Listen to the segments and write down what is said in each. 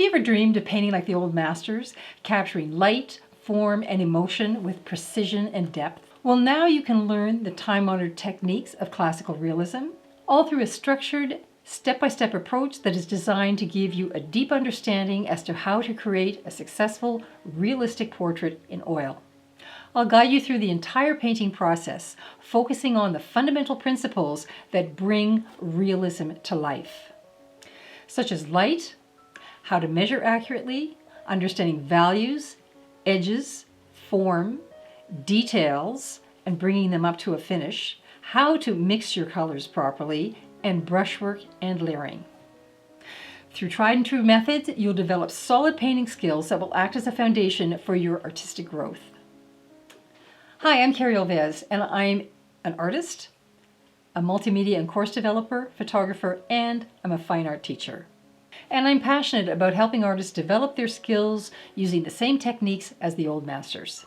you ever dreamed of painting like the old masters, capturing light, form, and emotion with precision and depth? Well, now you can learn the time-honored techniques of classical realism, all through a structured, step-by-step approach that is designed to give you a deep understanding as to how to create a successful, realistic portrait in oil. I'll guide you through the entire painting process, focusing on the fundamental principles that bring realism to life, such as light, how to measure accurately, understanding values, edges, form, details, and bringing them up to a finish, how to mix your colors properly, and brushwork and layering. Through tried and true methods, you'll develop solid painting skills that will act as a foundation for your artistic growth. Hi, I'm Carrie Alves, and I'm an artist, a multimedia and course developer, photographer, and I'm a fine art teacher. And I'm passionate about helping artists develop their skills using the same techniques as the old masters.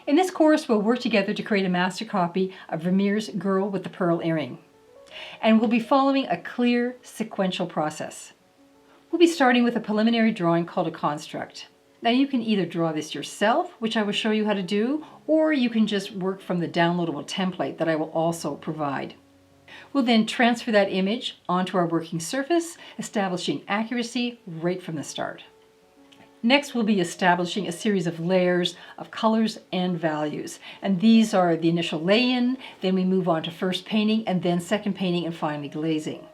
In this course, we'll work together to create a master copy of Vermeer's Girl with the Pearl Earring. And we'll be following a clear sequential process. We'll be starting with a preliminary drawing called a construct. Now you can either draw this yourself, which I will show you how to do, or you can just work from the downloadable template that I will also provide. We'll then transfer that image onto our working surface, establishing accuracy right from the start. Next, we'll be establishing a series of layers of colors and values. And these are the initial lay-in, then we move on to first painting, and then second painting, and finally glazing.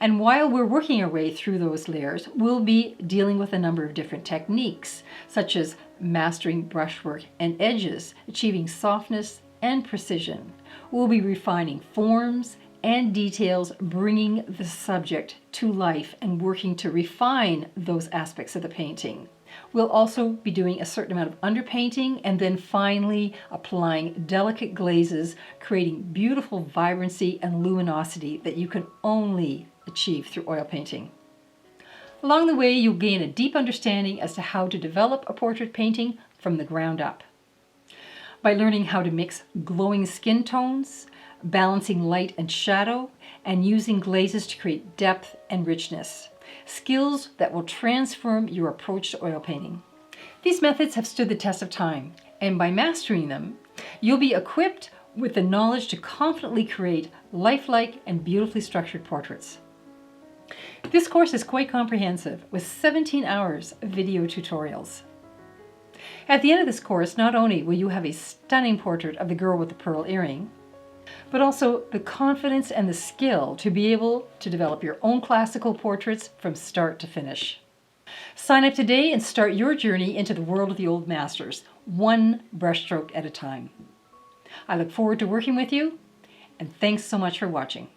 And while we're working our way through those layers, we'll be dealing with a number of different techniques, such as mastering brushwork and edges, achieving softness and precision. We'll be refining forms and details, bringing the subject to life and working to refine those aspects of the painting. We'll also be doing a certain amount of underpainting and then finally applying delicate glazes, creating beautiful vibrancy and luminosity that you can only achieve through oil painting. Along the way, you'll gain a deep understanding as to how to develop a portrait painting from the ground up. By learning how to mix glowing skin tones, balancing light and shadow, and using glazes to create depth and richness. Skills that will transform your approach to oil painting. These methods have stood the test of time, and by mastering them, you'll be equipped with the knowledge to confidently create lifelike and beautifully structured portraits. This course is quite comprehensive, with 17 hours of video tutorials. At the end of this course, not only will you have a stunning portrait of the girl with the pearl earring, but also the confidence and the skill to be able to develop your own classical portraits from start to finish. Sign up today and start your journey into the world of the old masters, one brushstroke at a time. I look forward to working with you, and thanks so much for watching.